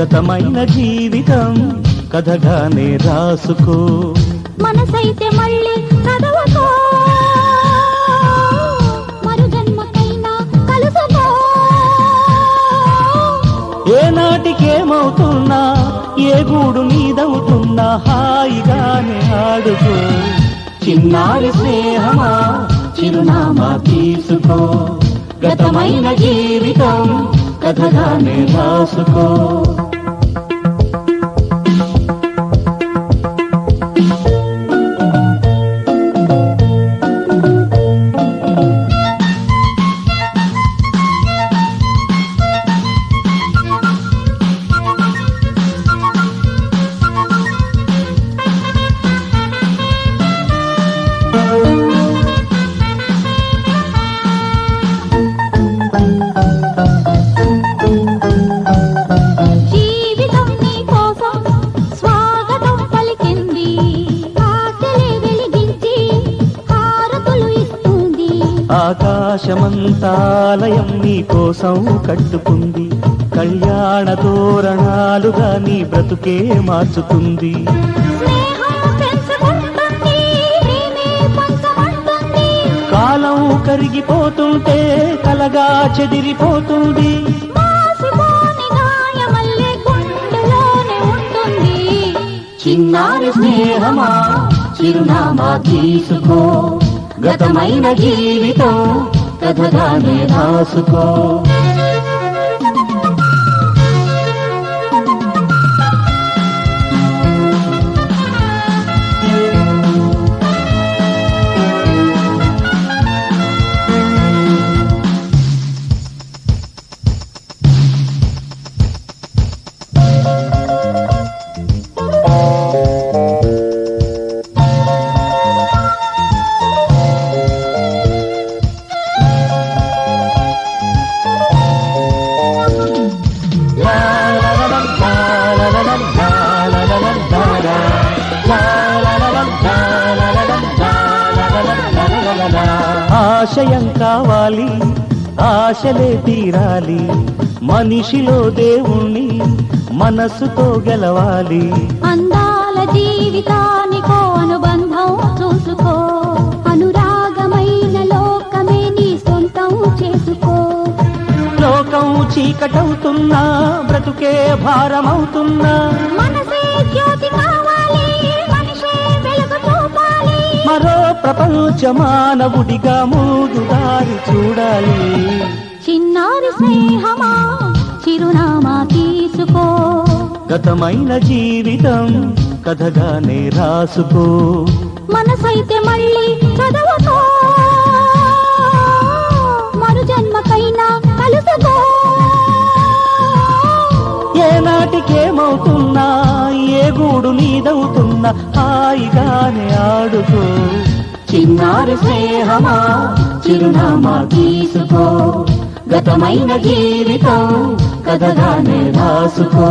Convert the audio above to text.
గతమైన జీవితం కథగానే రాసుకో, మనసైతే మళ్ళీ చదవకో, మరు జన్మకైనా కలుసుకో. ఏ నాటికేమవుతున్నా ఏ గూడు నీదవుతున్నా హాయిగానే ఆడుకో. చిన్నారి స్నేహమా చిరునామా తీసుకో, గతమైన జీవితం కథగానే రాసుకో. ఆకాశమంతాలయం నీ కోసం కట్టుకుంది, కళ్యాణ తోరణాలుగా నీ బ్రతుకే మార్చుతుంది. కాలం కరిగిపోతుంటే కలగా చెదిరిపోతుంది, చిన్నారి స్నేహమా చిరునామా తీసుకో, గతమైన జీవితం కథగానే రాసుకో. ఆశయం కావాలి ఆశలే తీరాలి, మనిషిలో దేవుణ్ణి మనసుతో గెలవాలి. అందాల జీవితానికో అనుబంధం చూసుకో, అనురాగమైన లోకమే నీ సొంతం చేసుకో. లోకం చీకటవుతున్నా బ్రతుకే భారమవుతున్నా, మనసే జ్యోతి కావాలి మనిషే వెలుగు చూపాలి. మరో ప్రపంచ మానవుడిగా ముందు దారి చూడాలి. చిన్నారి స్నేహమా చిరునామా తీసుకో, గతమైన జీవితం కథగానే రాసుకో. మనసైతే మళ్ళీ చదవకో, మరు జన్మకైనా కలుసుకో. ఏ నాటికేమవుతున్నా ఏ గూడు నీదవుతున్నా హాయిగానే ఆడుకో. చిన్నారి స్నేహమా చిరునామా తీసుకో, గతమైన జీవితం కథగానే రాసుకో.